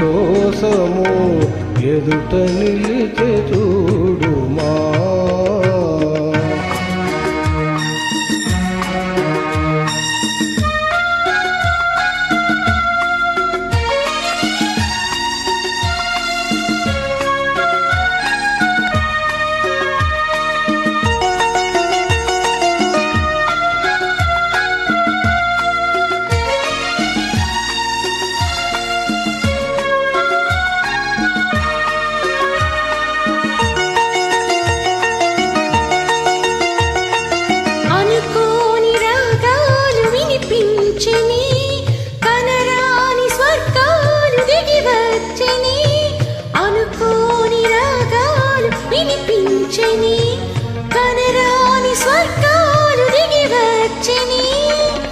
కోసము ఎదుట నిలిచే చూడుమా.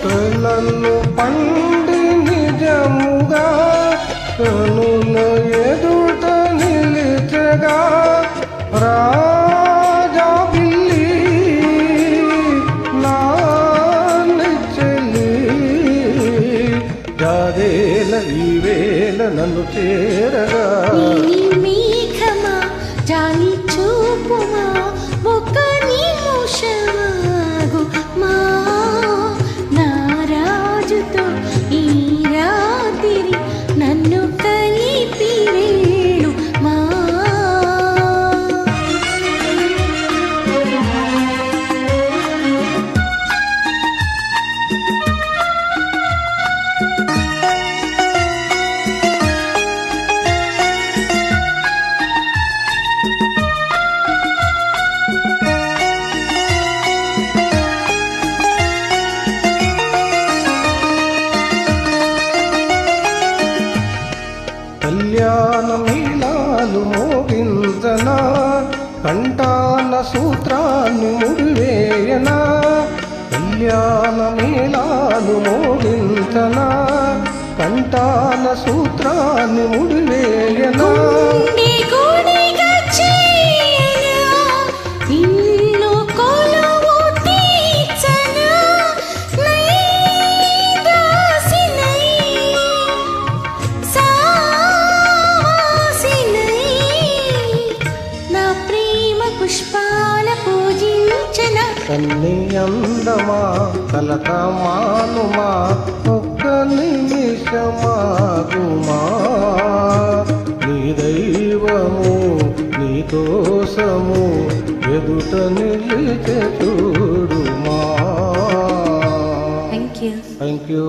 కలలు పండి నిజముగా కనుల ఎదుట నిలిచగా రాజా పిల్లి నా చెల్లి జాదేల ఈ వేళ నన్ను చేరగా జాలి చూపుమా ఒక నిమిషమాగు మా నా రాజుతో ఈ రాత్రి నన్ను కలిపి వేళు మా. కళ్యాణమీలాలు మోగించనా కంఠాన సూత్రాన్ని ముడివేయనా. కళ్యాణమీలాలు మోగించనా కంఠాన సూత్రాన్ని ముడివేయనా. కన్ని అందమా కలత మానుమా ఒక్క నిమిషమాగుమా. నీ దైవము నీ కోసము ఎదుట నిలిచే చూడుమా. Thank you.